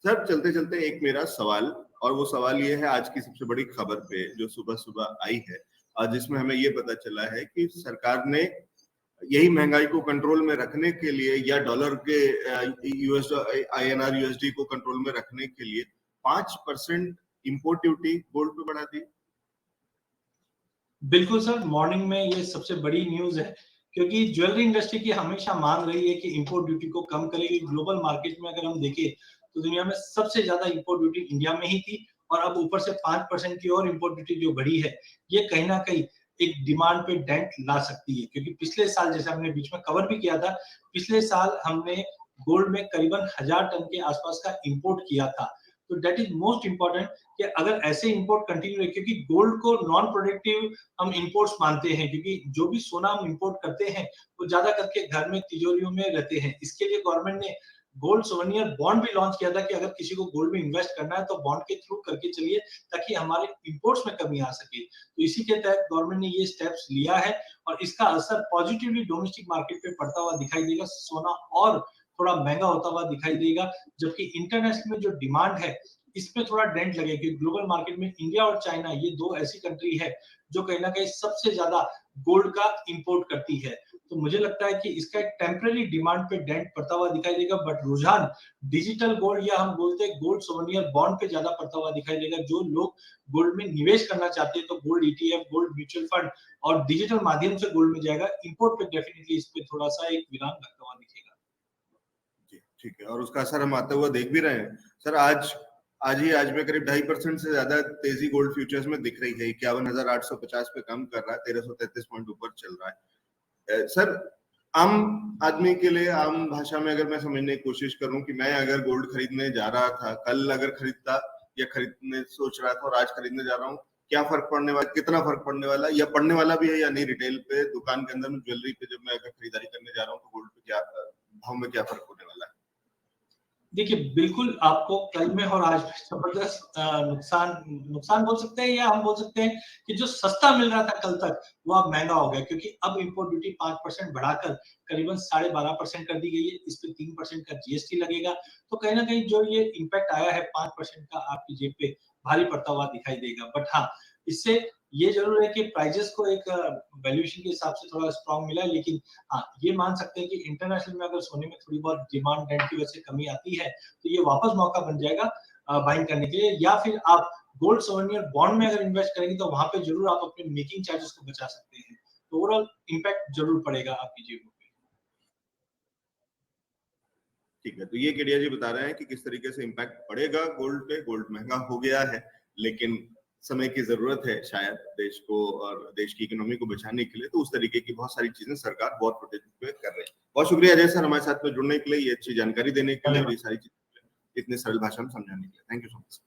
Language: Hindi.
सर चलते चलते एक मेरा सवाल, और वो सवाल ये है आज की सबसे बड़ी खबर पे जो सुबह सुबह आई है, और जिसमें हमें ये पता चला है कि सरकार ने यही महंगाई को कंट्रोल में रखने के लिए या डॉलर के यूएस INR USD को कंट्रोल में रखने के लिए 5% इंपोर्ट ड्यूटी गोल्ड पे बढ़ा दी। बिल्कुल सर, मॉर्निंग में ये सबसे बड़ी न्यूज है, क्योंकि ज्वेलरी इंडस्ट्री की हमेशा मांग रही है कि इंपोर्ट ड्यूटी को कम करेगी। ग्लोबल मार्केट में अगर हम देखें तो दुनिया में सबसे ज्यादा इंपोर्ट ड्यूटी इंडिया में ही थी, और अब ऊपर से 5% की और इंपोर्ट ड्यूटी जो बढ़ी है, ये कहीं ना कहीं एक डिमांड पे डेंट ला सकती है। क्योंकि पिछले साल, जैसे हमने बीच में कवर भी किया था, पिछले साल हमने गोल्ड में करीबन 1000 टन के आसपास का इंपोर्ट किया था। तो दैट इज मोस्ट इंपॉर्टेंट कि अगर ऐसे इंपोर्ट कंटिन्यू रहे, क्योंकि गोल्ड को नॉन प्रोडक्टिव हम इंपोर्ट्स मानते हैं, क्योंकि जो भी सोना हम इंपोर्ट करते हैं वो ज्यादा करके घर में तिजोरियों में रहते हैं। इसके लिए गवर्नमेंट ने गोल्ड सोवेनियर बॉन्ड भी लॉन्च किया था कि अगर किसी को गोल्ड में इन्वेस्ट करना है तो बॉन्ड के थ्रू करके चलिए, ताकि हमारे इंपोर्ट्स में कमी आ सके। तो इसी के तहत गवर्नमेंट ने ये स्टेप्स लिया है, और इसका असर पॉजिटिवली डोमेस्टिक मार्केट पे पड़ता हुआ दिखाई देगा। सोना और थोड़ा महंगा होता हुआ दिखाई देगा, जबकि इंटरनेशनल में जो डिमांड है इस पे थोड़ा डेंट लगेगी। ग्लोबल मार्केट में इंडिया और चाइना, ये दो ऐसी कंट्री है जो कहीं ना कहीं सबसे ज्यादा गोल्ड का इंपोर्ट करती है। तो मुझे लगता है कि इसका एक टेम्पररी डिमांड पे डेंट पड़ता हुआ दिखाई देगा, बट रुझान डिजिटल गोल्ड, या हम बोलते हैं गोल्ड सोवेनियर बॉन्ड पे ज्यादा पड़ता हुआ दिखाई देगा। जो लोग गोल्ड में निवेश करना चाहते हैं तो gold ETF, gold mutual fund और डिजिटल माध्यम से गोल्ड में जाएगा। इंपोर्ट पे डेफिनेटली इस पे थोड़ा सा एक विराम लगता हुआ दिखेगा। ठीक है, और उसका असर हम आते हुए देख भी रहे हैं सर। आज में करीब 2.5% से ज्यादा तेजी गोल्ड फ्यूचर्स में दिख रही है। 51,850 पे कम कर रहा है, 1333 पॉइंट ऊपर चल रहा है। सर आम आदमी के लिए, आम भाषा में अगर मैं समझने की कोशिश करूं कि मैं अगर गोल्ड खरीदने जा रहा था, कल अगर खरीदता या खरीदने सोच रहा था और आज खरीदने जा रहा हूँ, क्या फर्क पड़ने वाला, कितना फर्क पड़ने वाला, या पड़ने वाला भी है या नहीं? रिटेल पे, दुकान के अंदर में, ज्वेलरी पे जब मैं अगर खरीदारी करने जा रहा हूँ तो गोल्ड पे क्या भाव में क्या फर्क होने वाला है? देखिए, बिल्कुल आपको कल में और आज में जबरदस्त नुकसान बोल सकते हैं, या हम बोल सकते हैं कि जो सस्ता मिल रहा था कल तक, वो अब महंगा हो गया, क्योंकि अब इंपोर्ट ड्यूटी 5% बढ़ाकर करीबन 12.5% कर दी गई है। इस पे 3% का GST लगेगा। तो कहीं ना कहीं जो ये इम्पैक्ट आया है 5% का, आपकी जेब पे भारी पड़ता हुआ दिखाई देगा। बट हाँ, इससे ये जरूर है कि प्राइजेस को एक वैल्यूएशन के हिसाब से थोड़ा स्ट्रॉन्ग मिला है, लेकिन हाँ, ये मान सकते हैं कि इंटरनेशनल में अगर सोने में थोड़ी बहुत डिमांड डेंट की वजह से कमी आती है, तो ये वापस मौका बन जाएगा बाइंग करने के लिए। या फिर आप गोल्ड सोवेनियर बॉन्ड में अगर इन्वेस्ट करेंगे तो वहां पे जरूर आप अपने मेकिंग चार्जेस को बचा सकते हैं। तो ओवरऑल इम्पैक्ट जरूर पड़ेगा आपकी जेबों पे। ठीक है, तो ये केडिया जी बता रहे हैं कि किस तरीके से इम्पैक्ट पड़ेगा गोल्ड पे। गोल्ड महंगा हो गया है, लेकिन समय की जरूरत है शायद देश को और देश की इकोनॉमी को बचाने के लिए। तो उस तरीके की बहुत सारी चीजें सरकार बहुत प्रोटेक्ट पे कर रही है। बहुत शुक्रिया अजय सर हमारे साथ में जुड़ने के लिए, ये अच्छी जानकारी देने के लिए और ये सारी चीजें इतनी सरल भाषा में समझाने के लिए। Thank you so much.